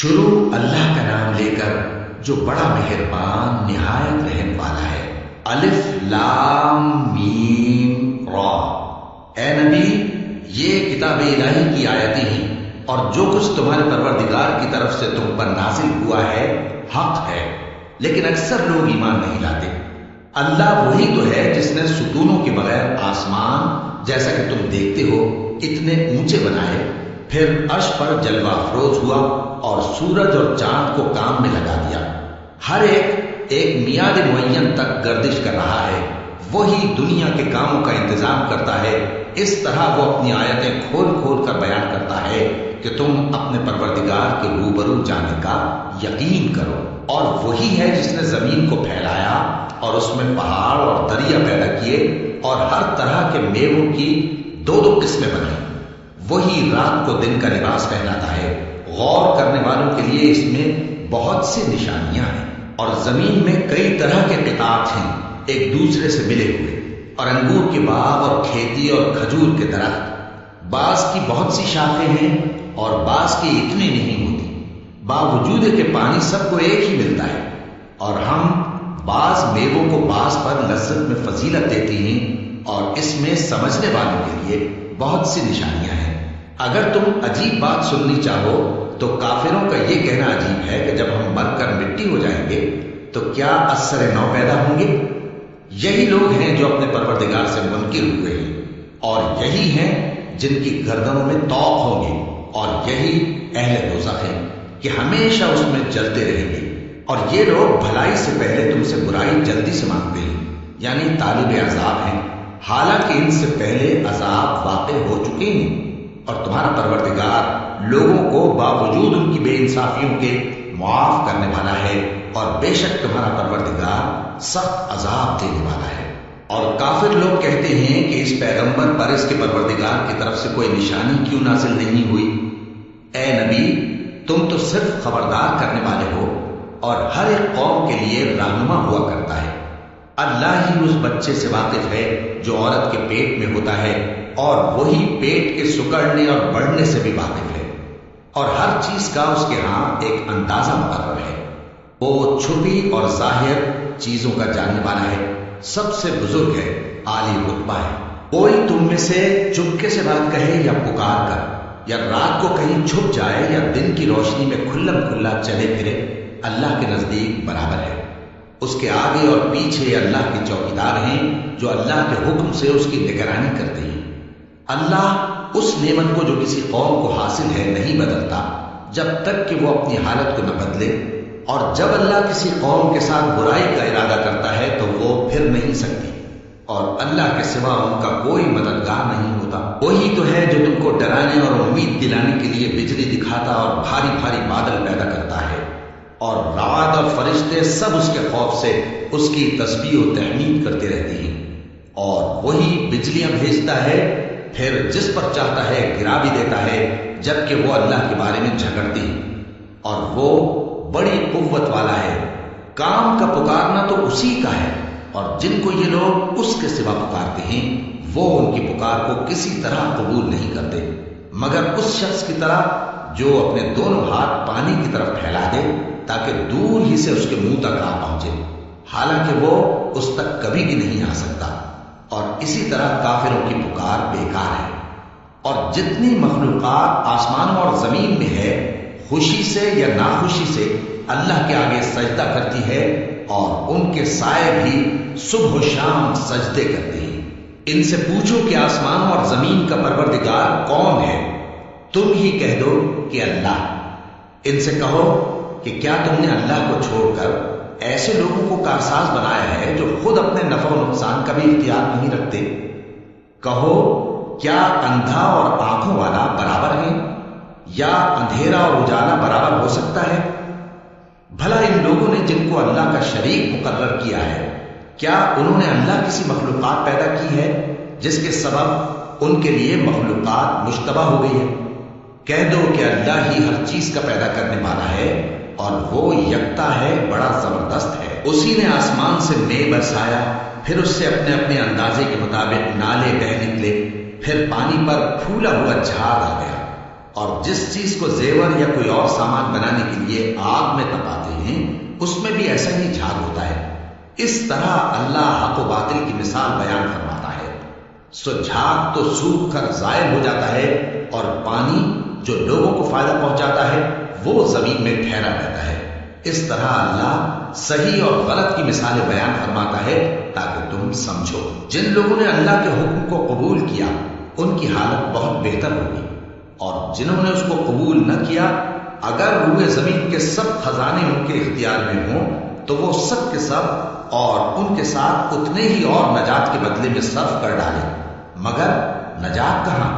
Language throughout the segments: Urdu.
شروع اللہ کا نام لے کر جو بڑا مہربان نہایت رحم والا ہے۔ الف لام میم را۔ اے نبی، یہ کتاب الہی کی آیتیں ہیں اور جو کچھ تمہارے پروردگار کی طرف سے تم پر نازل ہوا ہے حق ہے، لیکن اکثر لوگ ایمان نہیں لاتے۔ اللہ وہی تو ہے جس نے ستونوں کے بغیر آسمان جیسا کہ تم دیکھتے ہو اتنے اونچے بنائے، پھر عرش پر جلوہ افروز ہوا اور سورج اور چاند کو کام میں لگا دیا۔ ہر ایک میعاد معین تک گردش کر رہا ہے۔ وہی دنیا کے کاموں کا انتظام کرتا ہے۔ اس طرح وہ اپنی آیتیں کھول کھول کر بیان کرتا ہے کہ تم اپنے پروردگار کے روبرو جانے کا یقین کرو۔ اور وہی ہے جس نے زمین کو پھیلایا اور اس میں پہاڑ اور دریا پیدا کیے اور ہر طرح کے میووں کی دو قسمیں بنائیں۔ وہی رات کو دن کا لباس پہناتا ہے۔ غور کرنے والوں کے لیے اس میں بہت سی نشانیاں ہیں۔ اور زمین میں کئی طرح کے قطعات ہیں ایک دوسرے سے ملے ہوئے، اور انگور کے باغ اور کھیتی اور کھجور کے درخت۔ بعض کی بہت سی شاخیں ہیں اور بعض کی اتنی نہیں ہوتی، باوجود کہ پانی سب کو ایک ہی ملتا ہے۔ اور ہم بعض میووں کو بعض پر لذت میں فضیلت دیتے ہیں، اور اس میں سمجھنے والوں کے لیے بہت سی نشانیاں ہیں۔ اگر تم عجیب بات سننی چاہو تو کافروں کا یہ کہنا عجیب ہے کہ جب ہم مر کر مٹی ہو جائیں گے تو کیا اثر نو پیدا ہوں گے؟ یہی لوگ ہیں جو اپنے پروردگار سے منکر ہوئے ہیں، اور یہی ہیں جن کی گردنوں میں طوق ہوں گے، اور یہی اہل دوزخ ہیں کہ ہمیشہ اس میں جلتے رہیں گے۔ اور یہ لوگ بھلائی سے پہلے تم سے برائی جلدی سے مانگتے ہیں، یعنی طالب عذاب ہیں، حالانکہ ان سے پہلے عذاب واقع ہو چکے ہیں۔ اور تمہارا پروردگار لوگوں کو باوجود ان کی بے انصافیوں کے معاف کرنے والا ہے، اور بے شک تمہارا پروردگار سخت عذاب دینے والا ہے۔ اور کافر لوگ کہتے ہیں کہ اس پیغمبر پر اس کے پروردگار کی طرف سے کوئی نشانی کیوں نازل نہیں ہوئی؟ اے نبی، تم تو صرف خبردار کرنے والے ہو، اور ہر ایک قوم کے لیے رہنما ہوا کرتا ہے۔ اللہ ہی اس بچے سے واقف ہے جو عورت کے پیٹ میں ہوتا ہے، اور وہی پیٹ کے سکڑنے اور بڑھنے سے بھی واقف ہے، اور ہر چیز کا اس کے ہاں ایک اندازہ مقرر ہے۔ وہ چھپی اور ظاہر چیزوں کا جاننے والا ہے، سب سے بزرگ ہے، عالی رتبہ ہے۔ کوئی تم میں سے چپکے سے بات کہے یا پکار کر، یا رات کو کہیں چھپ جائے یا دن کی روشنی میں کھلم کھلا چلے پھرے، اللہ کے نزدیک برابر ہے۔ اس کے آگے اور پیچھے اللہ کے چوکیدار ہیں جو اللہ کے حکم سے اس کی نگرانی کرتے ہیں۔ اللہ اس نعمت کو جو کسی قوم کو حاصل ہے نہیں بدلتا جب تک کہ وہ اپنی حالت کو نہ بدلے، اور جب اللہ کسی قوم کے ساتھ برائی کا ارادہ کرتا ہے تو وہ پھر نہیں سکتی، اور اللہ کے سوا ان کا کوئی مددگار نہیں ہوتا۔ وہی تو ہے جو تم کو ڈرانے اور امید دلانے کے لیے بجلی دکھاتا اور بھاری بھاری بادل پیدا کرتا ہے، اور رعد اور فرشتے سب اس کے خوف سے اس کی تسبیح و تحمید کرتے رہتے ہیں۔ اور وہی بجلیاں بھیجتا ہے، پھر جس پر چاہتا ہے گرا بھی دیتا ہے، جبکہ وہ اللہ کے بارے میں جھگڑتے ہیں، اور وہ بڑی قوت والا ہے۔ کام کا پکارنا تو اسی کا ہے، اور جن کو یہ لوگ اس کے سوا پکارتے ہیں وہ ان کی پکار کو کسی طرح قبول نہیں کرتے، مگر اس شخص کی طرح جو اپنے دونوں ہاتھ پانی کی طرف پھیلا دے تاکہ دور ہی سے اس کے منہ تک آ پہنچے، حالانکہ وہ اس تک کبھی بھی نہیں آ سکتا۔ اور اسی طرح کافروں کی پکار بیکار ہے۔ اور جتنی مخلوقات آسمانوں اور زمین میں ہے، خوشی سے یا ناخوشی سے اللہ کے آگے سجدہ کرتی ہے، اور ان کے سائے بھی صبح و شام سجدے کرتے ہیں۔ ان سے پوچھو کہ آسمانوں اور زمین کا پروردگار کون ہے؟ تم ہی کہہ دو کہ اللہ۔ ان سے کہو کہ کیا تم نے اللہ کو چھوڑ کر ایسے لوگوں کو کارساز بنایا ہے جو خود اپنے نفع و نقصان کا بھی اختیار نہیں رکھتے؟ کہو کیا اندھا اور آنکھوں والا برابر ہے، یا اندھیرا اور اجالا برابر ہو سکتا ہے؟ بھلا ان لوگوں نے جن کو اللہ کا شریک مقرر کیا ہے، کیا انہوں نے اللہ کسی مخلوقات پیدا کی ہے جس کے سبب ان کے لیے مخلوقات مشتبہ ہو گئی ہے؟ کہہ دو کہ اللہ ہی ہر چیز کا پیدا کرنے والا ہے، اور وہ یکتا ہے، بڑا زبردست ہے۔ اسی نے آسمان سے مے برسایا، پھر اس سے اپنے اپنے اندازے کے مطابق نالے بہہ نکلے، پھر پانی پر پھولا ہوا جھاگ آ گیا، اور جس چیز کو زیور یا کوئی اور سامان بنانے کے لیے آگ میں تپاتے ہیں اس میں بھی ایسا ہی جھاگ ہوتا ہے۔ اس طرح اللہ حق و باطل کی مثال بیان فرماتا ہے۔ سو جھاگ تو سوکھ کر ضائع ہو جاتا ہے اور پانی جو لوگوں کو فائدہ پہنچاتا ہے وہ زمین میں ٹھہرا رہتا ہے۔ اس طرح اللہ صحیح اور غلط کی مثالیں بیان فرماتا ہے تاکہ تم سمجھو۔ جن لوگوں نے اللہ کے حکم کو قبول کیا ان کی حالت بہت بہتر ہوگی، اور جنہوں نے اس کو قبول نہ کیا اگر روئے زمین کے سب خزانے ان کے اختیار میں ہوں تو وہ سب کے سب اور ان کے ساتھ اتنے ہی اور نجات کے بدلے میں صرف کر ڈالیں، مگر نجات کہاں؟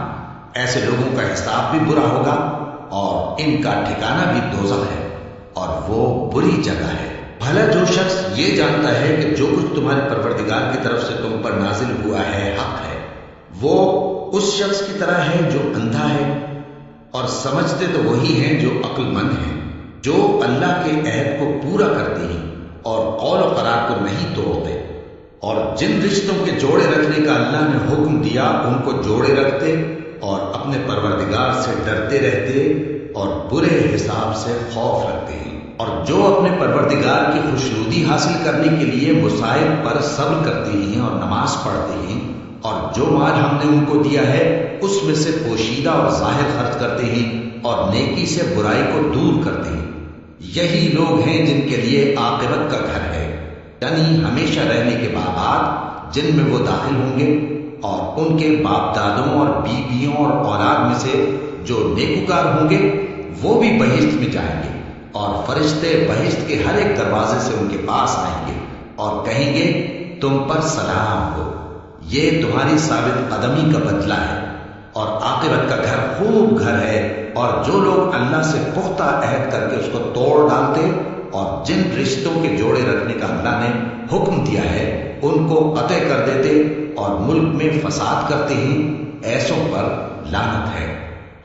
ایسے لوگوں کا حساب بھی برا ہوگا اور ان کا ٹھکانہ بھی دوزخ ہے، اور وہ بری جگہ ہے۔ بھلا جو شخص یہ جانتا ہے کہ جو کچھ تمہارے پروردگار کی طرف سے تم پر نازل ہوا ہے حق ہے، وہ اس شخص کی طرح ہے جو اندھا ہے، اور سمجھتے تو وہی ہیں جو عقل مند ہیں، جو اللہ کے عہد کو پورا کرتے ہیں اور قول و قرار کو نہیں توڑتے، اور جن رشتوں کے جوڑے رکھنے کا اللہ نے حکم دیا ان کو جوڑے رکھتے اور اپنے پروردگار سے ڈرتے رہتے اور برے حساب سے خوف رکھتے ہیں، اور جو اپنے پروردگار کی خوشنودی حاصل کرنے کے لیے مصائب پر صبر کرتے ہیں اور نماز پڑھتے ہیں، اور جو مال ہم نے ان کو دیا ہے اس میں سے پوشیدہ اور ظاہر خرچ کرتے ہیں اور نیکی سے برائی کو دور کرتے ہیں، یہی لوگ ہیں جن کے لیے عاقبت کا گھر ہے، یعنی ہمیشہ رہنے کے بعد جن میں وہ داخل ہوں گے، اور ان کے باپ دادوں اور بیویوں اور اولاد میں سے جو نیکوکار ہوں گے وہ بھی بہشت میں جائیں گے، اور فرشتے بہشت کے ہر ایک دروازے سے ان کے پاس آئیں گے اور کہیں گے تم پر سلام ہو، یہ تمہاری ثابت قدمی کا بدلہ ہے، اور عاقبت کا گھر خوب گھر ہے۔ اور جو لوگ اللہ سے پختہ عہد کر کے اس کو توڑ ڈالتے اور جن رشتوں کے جوڑے رکھنے کا اللہ نے حکم دیا ہے ان کو قطع کر دیتے اور ملک میں فساد کرتے ہیں، ایسوں پر لعنت ہے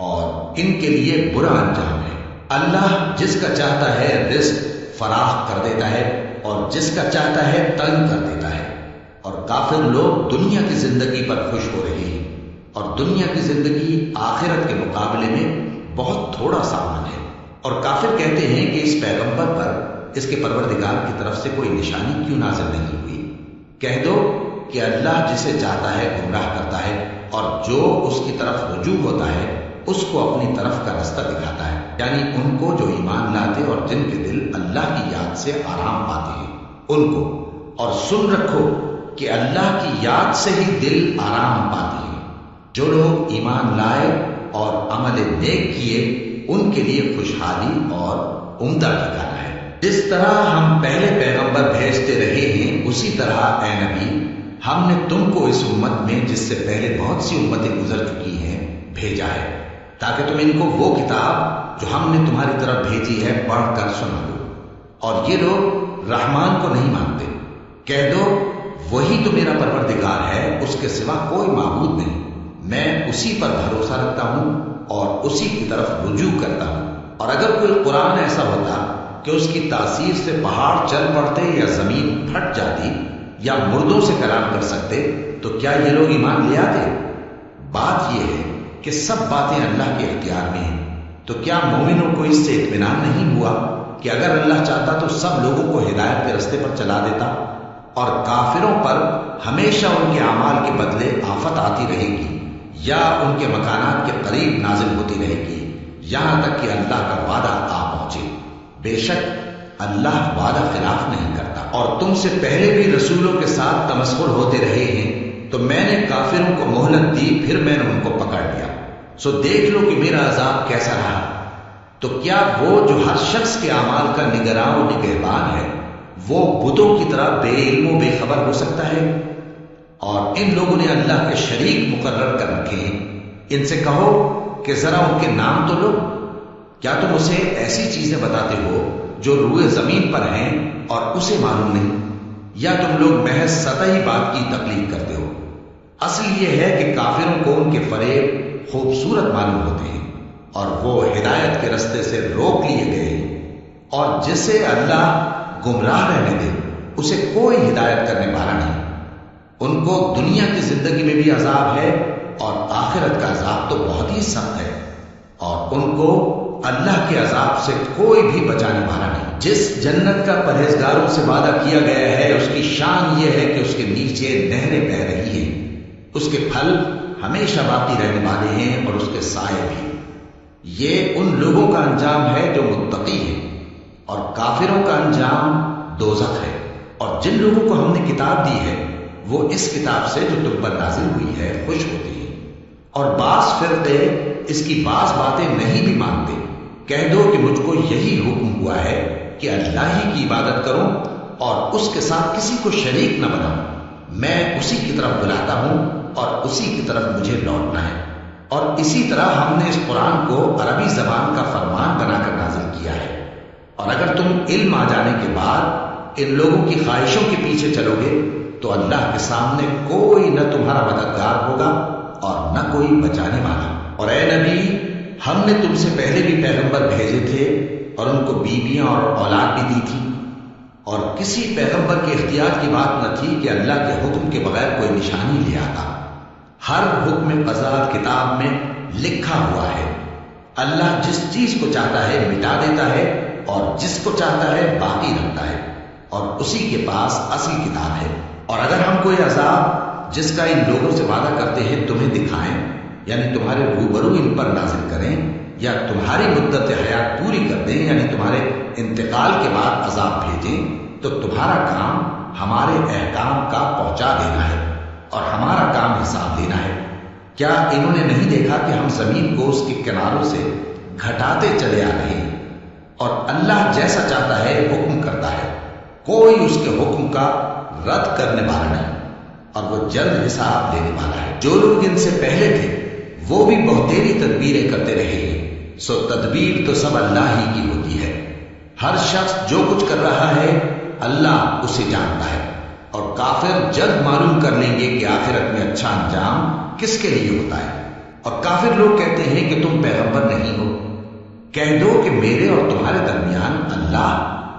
اور ان کے لیے برا انجام ہے۔ اللہ جس کا چاہتا ہے رزق فراخ کر دیتا ہے اور جس کا چاہتا ہے تنگ کر دیتا ہے، اور کافر لوگ دنیا کی زندگی پر خوش ہو رہے ہیں، اور دنیا کی زندگی آخرت کے مقابلے میں بہت تھوڑا سامان ہے۔ اور کافر کہتے ہیں کہ اس پیغمبر پر اس کے پروردگار کی طرف سے کوئی نشانی کیوں نازل نہیں ہوئی؟ کہہ دو کہ اللہ جسے چاہتا ہے گمراہ کرتا ہے، اور جو اس کی طرف رجوع ہوتا ہے اس کو اپنی طرف کا رستہ دکھاتا ہے، یعنی ان کو جو ایمان لاتے اور جن کے دل اللہ کی یاد سے آرام پاتے ہیں ان کو۔ اور سن رکھو کہ اللہ کی یاد سے ہی دل آرام پاتے ہیں۔ جو لوگ ایمان لائے اور عمل نیک کیے ان کے لیے خوشحالی اور عمدہ ٹھکانہ ہے۔ جس طرح ہم پہلے پیغمبر بھیجتے رہے ہیں اسی طرح اے نبی ہم نے تم کو اس امت میں جس سے پہلے بہت سی امتیں گزر چکی ہیں بھیجا ہے، تاکہ تم ان کو وہ کتاب جو ہم نے تمہاری طرف بھیجی ہے پڑھ کر سنا دو۔ اور یہ لوگ رحمان کو نہیں مانتے، کہہ دو وہی تو میرا پروردگار ہے، اس کے سوا کوئی معبود نہیں، میں اسی پر بھروسہ رکھتا ہوں اور اسی کی طرف رجوع کرتا ہوں۔ اور اگر کوئی قرآن ایسا ہوتا کہ اس کی تاثیر سے پہاڑ چل پڑتے یا زمین پھٹ جاتی یا مردوں سے کلام کر سکتے تو کیا یہ لوگ ایمان لے آتے؟ بات یہ ہے کہ سب باتیں اللہ کے اختیار میں ہیں، تو کیا مومنوں کو اس سے اطمینان نہیں ہوا کہ اگر اللہ چاہتا تو سب لوگوں کو ہدایت کے رستے پر چلا دیتا؟ اور کافروں پر ہمیشہ ان کے اعمال کے بدلے آفت آتی رہے گی یا ان کے مکانات کے قریب نازل ہوتی رہے گی یہاں تک کہ اللہ کا وعدہ آ پہنچے۔ بے شک اللہ وعدہ خلاف نہیں کرتا۔ اور تم سے پہلے بھی رسولوں کے ساتھ تمسخر ہوتے رہے ہیں، تو میں نے کافروں کو مہلت دی، پھر میں نے ان کو پکڑ لیا، سو دیکھ لو کہ میرا عذاب کیسا رہا۔ تو کیا وہ جو ہر شخص کے اعمال کا نگراں و نگہبان ہے وہ بتوں کی طرح بے علم و بے خبر ہو سکتا ہے؟ اور ان لوگوں نے اللہ کے شریک مقرر کر رکھے ہیں، ان سے کہو کہ ذرا ان کے نام تو لو۔ کیا تم اسے ایسی چیزیں بتاتے ہو جو روئے زمین پر ہیں اور اسے معلوم نہیں، یا تم لوگ محض سطحی بات کی تقلید کرتے ہو؟ اصل یہ ہے کہ کافروں کو ان کے فریب خوبصورت معلوم ہوتے ہیں اور وہ ہدایت کے رستے سے روک لیے گئے ہیں، اور جسے اللہ گمراہ رہنے دے اسے کوئی ہدایت کرنے والا نہیں۔ ان کو دنیا کی زندگی میں بھی عذاب ہے اور آخرت کا عذاب تو بہت ہی سخت ہے۔ اور ان کو اللہ کے عذاب سے کوئی بھی بچانے والا نہیں۔ جس جنت کا پرہیزگاروں سے وعدہ کیا گیا ہے اس کی شان یہ ہے کہ اس کے نیچے نہریں بہہ رہی ہیں، اس کے پھل ہمیشہ باقی رہنے والے ہیں اور اس کے سائے بھی۔ یہ ان لوگوں کا انجام ہے جو متقی ہیں، اور کافروں کا انجام دوزخ ہے۔ اور جن لوگوں کو ہم نے کتاب دی ہے وہ اس کتاب سے جو تم پر نازل ہوئی ہے خوش ہوتی ہیں، اور بعض فرقے اس کی بعض باتیں نہیں بھی مانتے۔ کہہ دو کہ مجھ کو یہی حکم ہوا ہے کہ اللہ ہی کی عبادت کرو اور اس کے ساتھ کسی کو شریک نہ بناؤ۔ میں اسی کی طرف بلاتا ہوں اور اسی کی طرف مجھے لوٹنا ہے۔ اور اسی طرح ہم نے اس قرآن کو عربی زبان کا فرمان بنا کر نازل کیا ہے۔ اور اگر تم علم آ جانے کے بعد ان لوگوں کی خواہشوں کے پیچھے چلو گے تو اللہ کے سامنے کوئی نہ تمہارا مددگار ہوگا اور نہ کوئی بچانے والا۔ اور اے نبی، ہم نے تم سے پہلے بھی پیغمبر بھیجے تھے اور ان کو بیویاں اور اولاد بھی دی تھی، اور کسی پیغمبر کے اختیار کی بات نہ تھی کہ اللہ کے حکم کے بغیر کوئی نشانی لے آتا۔ ہر حکم قضا کتاب میں لکھا ہوا ہے۔ اللہ جس چیز کو چاہتا ہے مٹا دیتا ہے اور جس کو چاہتا ہے باقی رکھتا ہے، اور اسی کے پاس اصل کتاب ہے۔ اور اگر ہم کوئی عذاب جس کا ان لوگوں سے وعدہ کرتے ہیں تمہیں دکھائیں، یعنی تمہارے روبرو ان پر نازل کریں، یا تمہاری مدت حیات پوری کر دیں، یعنی تمہارے انتقال کے بعد عذاب بھیجیں، تو تمہارا کام ہمارے احکام کا پہنچا دینا ہے اور ہمارا کام حساب لینا ہے۔ کیا انہوں نے نہیں دیکھا کہ ہم زمین کو اس کے کناروں سے گھٹاتے چلے آ رہے ہیں، اور اللہ جیسا چاہتا ہے حکم کرتا ہے، کوئی اس کے حکم کا رد کرنے والا نہیں، اور وہ جلد حساب لینے والا ہے۔ جو لوگ ان سے پہلے تھے وہ بھی بہتیری تدبیریں کرتے رہے ہیں، سو تدبیر تو سب اللہ ہی کی ہوتی ہے۔ ہر شخص جو کچھ کر رہا ہے اللہ اسے جانتا ہے، اور کافر جلد معلوم کر لیں گے کہ آخرت میں اچھا انجام کس کے لیے ہوتا ہے۔ اور کافر لوگ کہتے ہیں کہ تم پیغمبر نہیں ہو۔ کہہ دو کہ میرے اور تمہارے درمیان اللہ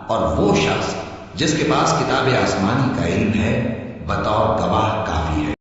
اور وہ شخص جس کے پاس کتاب آسمانی کا علم ہے بطور گواہ کافی ہے۔